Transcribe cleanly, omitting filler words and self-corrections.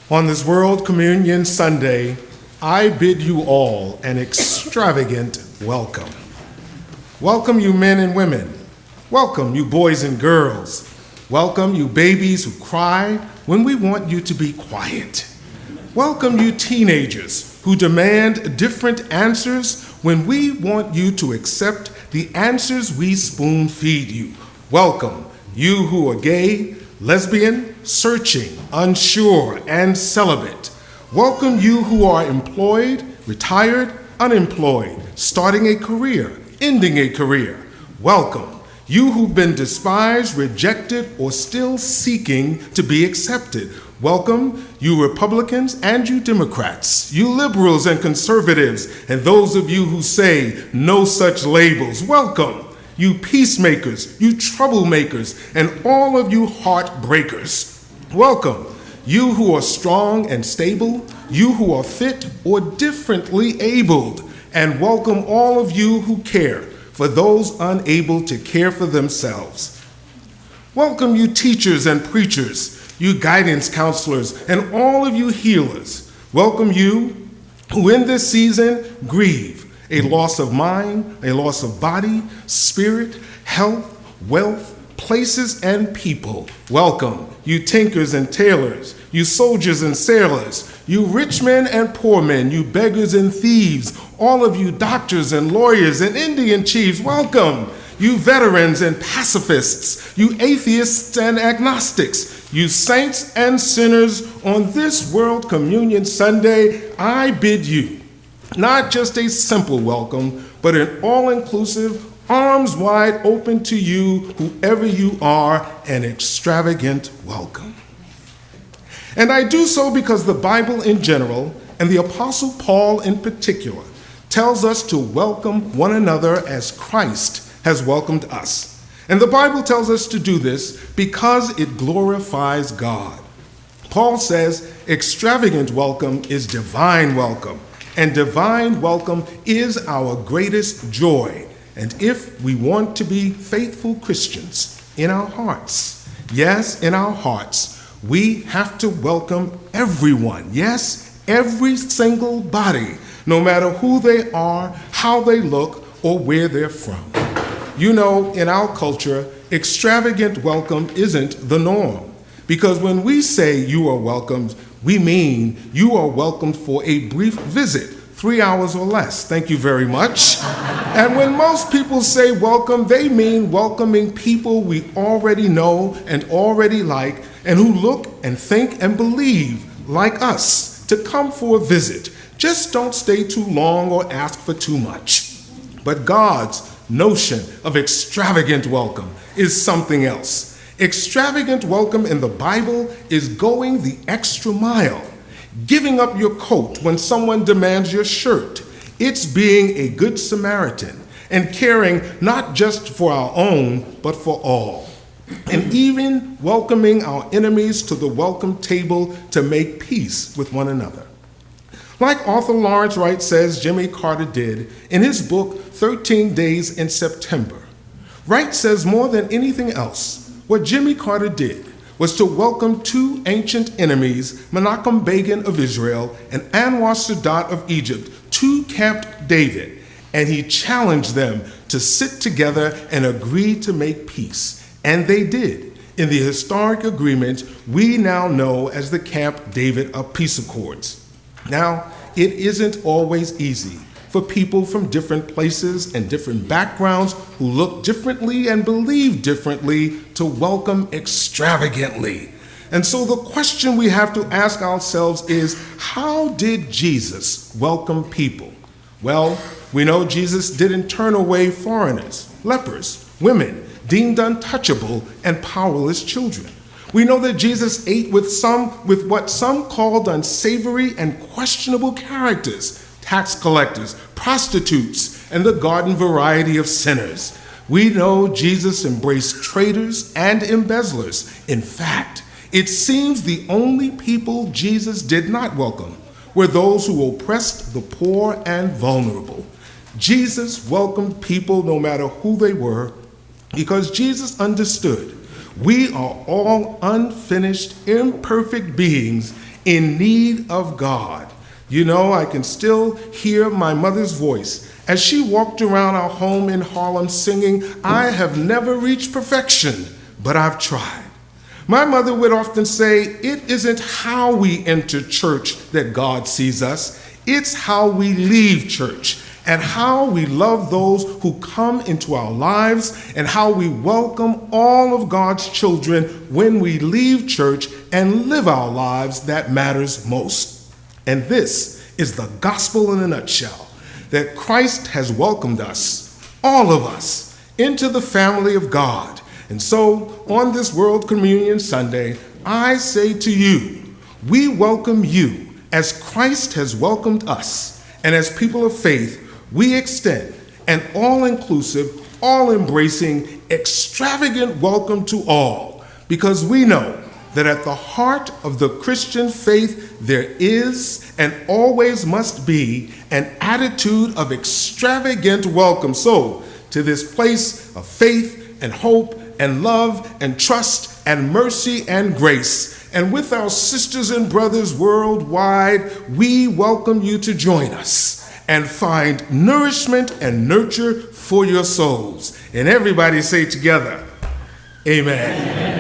On this World Communion Sunday, I bid you all an extravagant welcome. Welcome you men and women. Welcome you boys and girls. Welcome you babies who cry when we want you to be quiet. Welcome you teenagers who demand different answers when we want you to accept the answers we spoon feed you. Welcome you who are gay, lesbian, searching, unsure, and celibate. Welcome you who are employed, retired, unemployed, starting a career, ending a career. Welcome you who've been despised, rejected, or still seeking to be accepted. Welcome you Republicans and you Democrats, you liberals and conservatives, and those of you who say no such labels. Welcome you peacemakers, you troublemakers, and all of you heartbreakers. Welcome, you who are strong and stable, you who are fit or differently abled, and welcome all of you who care for those unable to care for themselves. Welcome you teachers and preachers, you guidance counselors, and all of you healers. Welcome you who in this season grieve a loss of mind, a loss of body, spirit, health, wealth, places, and people. Welcome, you tinkers and tailors, you soldiers and sailors, you rich men and poor men, you beggars and thieves, all of you doctors and lawyers and Indian chiefs. Welcome, you veterans and pacifists, you atheists and agnostics, you saints and sinners. On this World Communion Sunday, I bid you not just a simple welcome, but an all-inclusive, arms wide open to you, whoever you are, an extravagant welcome. And I do so because the Bible in general, and the Apostle Paul in particular, tells us to welcome one another as Christ has welcomed us. And the Bible tells us to do this because it glorifies God. Paul says extravagant welcome is divine welcome, and divine welcome is our greatest joy. And if we want to be faithful Christians in our hearts, yes, in our hearts, we have to welcome everyone, yes, every single body, no matter who they are, how they look, or where they're from. You know, in our culture, extravagant welcome isn't the norm, because when we say you are welcomed, we mean you are welcomed for a brief visit, 3 hours or less. Thank you very much. And when most people say welcome, they mean welcoming people we already know and already like, and who look and think and believe like us to come for a visit. Just don't stay too long or ask for too much. But God's notion of extravagant welcome is something else. Extravagant welcome in the Bible is going the extra mile, giving up your coat when someone demands your shirt. It's being a good Samaritan and caring not just for our own, but for all. And even welcoming our enemies to the welcome table to make peace with one another. Like author Lawrence Wright says Jimmy Carter did in his book, 13 Days in September. Wright says more than anything else, what Jimmy Carter did was to welcome two ancient enemies, Menachem Begin of Israel and Anwar Sadat of Egypt, to Camp David, and he challenged them to sit together and agree to make peace. And they did, in the historic agreement we now know as the Camp David Peace Accords. Now, it isn't always easy for people from different places and different backgrounds who look differently and believe differently to welcome extravagantly. And so the question we have to ask ourselves is, how did Jesus welcome people? Well, we know Jesus didn't turn away foreigners, lepers, women, deemed untouchable, and powerless children. We know that Jesus ate with what some called unsavory and questionable characters, tax collectors, prostitutes, and the garden variety of sinners. We know Jesus embraced traitors and embezzlers. In fact, it seems the only people Jesus did not welcome were those who oppressed the poor and vulnerable. Jesus welcomed people no matter who they were, because Jesus understood We are all unfinished, imperfect beings in need of God. You know, I can still hear my mother's voice as she walked around our home in Harlem singing, "I have never reached perfection, but I've tried." My mother would often say, "It isn't how we enter church that God sees us, it's how we leave church, and how we love those who come into our lives, and how we welcome all of God's children when we leave church and live our lives that matters most." And this is the gospel in a nutshell, that Christ has welcomed us, all of us, into the family of God. And so, on this World Communion Sunday, I say to you, we welcome you as Christ has welcomed us. And as people of faith, we extend an all-inclusive, all-embracing, extravagant welcome to all, because we know that at the heart of the Christian faith there is and always must be an attitude of extravagant welcome. So, to this place of faith and hope and love and trust and mercy and grace, and with our sisters and brothers worldwide, we welcome you to join us and find nourishment and nurture for your souls. And everybody say together, amen. Amen.